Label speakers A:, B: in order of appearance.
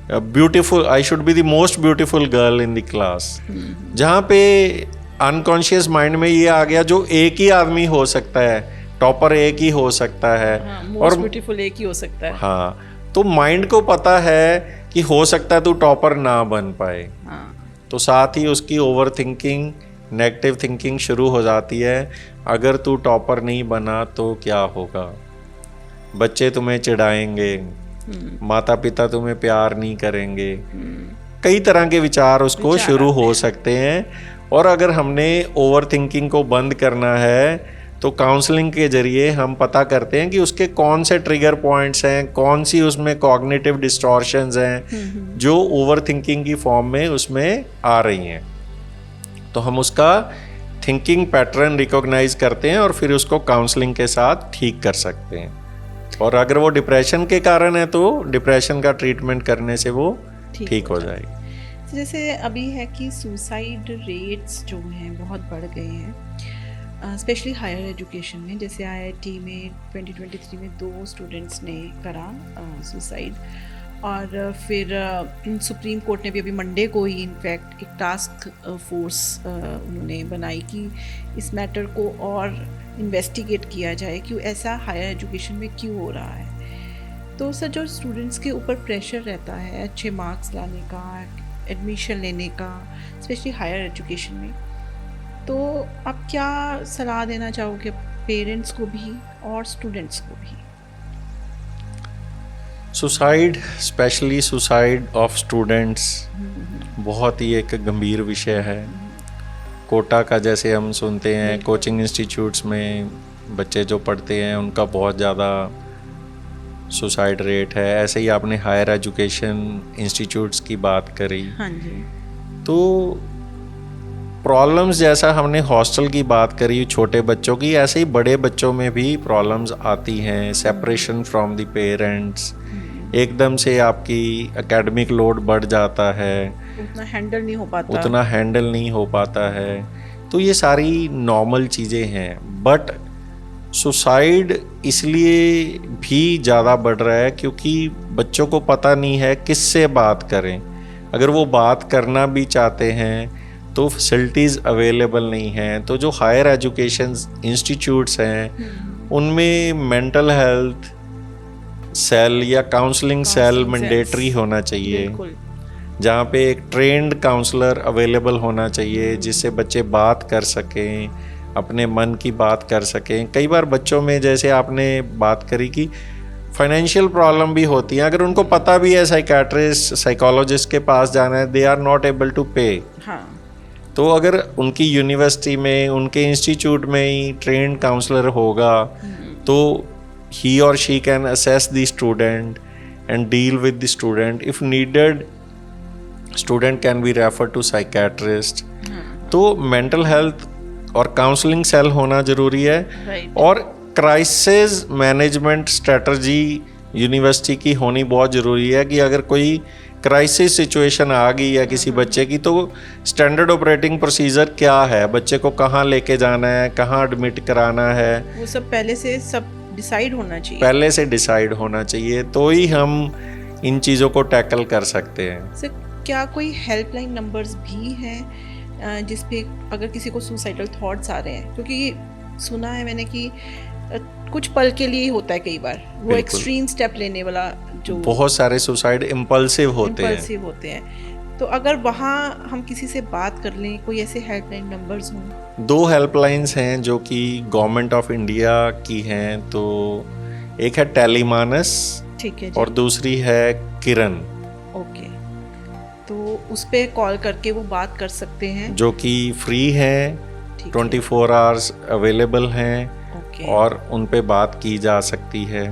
A: Beautiful, I should be the most beautiful girl in the class. जहाँ पे unconscious mind में ये आ गया जो एक ही आदमी हो सकता है, टॉपर एक ही हो सकता है,
B: मोस्ट ब्यूटीफुल एक ही हो सकता है।
A: हाँ, तो माइंड को पता है कि हो सकता है तू टॉपर ना बन पाए। तो साथ ही उसकी ओवर थिंकिंग, नेगेटिव थिंकिंग शुरू हो जाती है। अगर तू टॉपर नहीं बना तो क्या होगा, बच्चे तुम्हें चिढ़ाएंगे, माता पिता तुम्हें प्यार नहीं करेंगे, कई तरह के विचार उसको शुरू हो सकते हैं। और अगर हमने ओवर थिंकिंग को बंद करना है तो काउंसलिंग के जरिए हम पता करते हैं कि उसके कौन से ट्रिगर पॉइंट्स हैं, कौन सी उसमें कॉग्निटिव डिस्टॉर्शंस हैं जो ओवर थिंकिंग की फॉर्म में उसमें आ रही हैं। तो हम उसका थिंकिंग पैटर्न रिकॉग्नाइज करते हैं और फिर उसको काउंसलिंग के साथ ठीक कर सकते हैं। और अगर वो डिप्रेशन के कारण है तो डिप्रेशन का ट्रीटमेंट करने से वो ठीक हो जाएगी।
B: जैसे अभी है कि सुसाइड रेट्स जो हैं बहुत बढ़ गए हैं, स्पेशली हायर एजुकेशन में। जैसे आईआईटी में 2023 में 2 स्टूडेंट्स ने करा सुसाइड, और फिर सुप्रीम कोर्ट ने भी अभी मंडे को ही इनफैक्ट एक टास्क फोर्स उन्होंने बनाई कि इस मैटर को और इन्वेस्टिगेट किया जाए कि ऐसा हायर एजुकेशन में क्यों हो रहा है। तो सर, जो स्टूडेंट्स के ऊपर प्रेशर रहता है अच्छे मार्क्स लाने का, एडमिशन लेने का, स्पेशली हायर एजुकेशन में, तो आप क्या सलाह देना चाहोगे पेरेंट्स को भी और स्टूडेंट्स को भी?
A: Suicide, specially suicide of students, बहुत ही एक गंभीर विषय है। कोटा का जैसे हम सुनते हैं, कोचिंग इंस्टीट्यूट्स में बच्चे जो पढ़ते हैं उनका बहुत ज़्यादा सुसाइड रेट है। ऐसे ही आपने हायर एजुकेशन इंस्टीट्यूट्स की बात करी।
B: हाँ जी।
A: तो प्रॉब्लम्स, जैसा हमने हॉस्टल की बात करी छोटे बच्चों की, ऐसे ही बड़े बच्चों में भी प्रॉब्लम्स आती हैं। सेपरेशन फ्रॉम द पेरेंट्स, एकदम से आपकी एकेडमिक लोड बढ़ जाता है,
B: उतना हैंडल नहीं हो पाता है।
A: तो ये सारी नॉर्मल चीज़ें हैं। बट सुसाइड इसलिए भी ज़्यादा बढ़ रहा है क्योंकि बच्चों को पता नहीं है किससे बात करें। अगर वो बात करना भी चाहते हैं तो फैसिलिटीज़ अवेलेबल नहीं हैं। तो जो हायर एजुकेशन इंस्टीट्यूट्स हैं उनमें मेंटल हेल्थ सेल या काउंसलिंग सेल मैंडेटरी होना चाहिए, जहाँ पे एक ट्रेंड काउंसलर अवेलेबल होना चाहिए जिससे बच्चे बात कर सकें, अपने मन की बात कर सकें। कई बार बच्चों में, जैसे आपने बात करी कि फाइनेंशियल प्रॉब्लम भी होती है, अगर उनको पता भी है साइकेट्रिस्ट, साइकोलॉजिस्ट के पास जाना है, they are not able to pay. तो अगर उनकी यूनिवर्सिटी में, उनके इंस्टीट्यूट में ही ट्रेंड काउंसलर होगा तो he or she can assess the student and deal with the student. If needed, student can be referred to psychiatrist. तो mental health और काउंसलिंग सेल होना ज़रूरी है। और क्राइसिस मैनेजमेंट स्ट्रेटजी यूनिवर्सिटी की होनी बहुत ज़रूरी है कि अगर कोई क्राइसिस सिचुएशन आ गई है किसी बच्चे की, तो स्टैंडर्ड ऑपरेटिंग प्रोसीजर क्या है, बच्चे को कहाँ लेके जाना है, कहाँ एडमिट कराना है,
B: वो सब पहले से सब डिसाइड होना चाहिए। तो ही हम इन चीज़ों को टैकल कर सकते हैं। सर, क्या कोई हेल्पलाइन नंबर्स भी हैं जिस पे अगर किसी को सुसाइडल थॉट्स आ रहे हैं? क्योंकि सुना है मैंने कि कुछ पल के लिए होता है कई बार, वो एक्सट्रीम स्टेप लेने वाला, जो बहुत
A: सारे सुसाइड इम्पल्सिव होते
B: हैं। तो अगर वहाँ हम किसी से बात कर लें, कोई ऐसे हेल्पलाइन नंबर्स हों?
A: 2 हेल्पलाइंस हैं जो कि गवर्नमेंट ऑफ इंडिया की हैं। तो एक है टेलीमानस,
B: ठीक है जी,
A: और दूसरी है किरण।
B: ओके, तो उस पे कॉल करके वो बात कर सकते हैं,
A: जो कि फ्री है, 24 आवर्स अवेलेबल हैं, और उन पे बात की जा सकती है।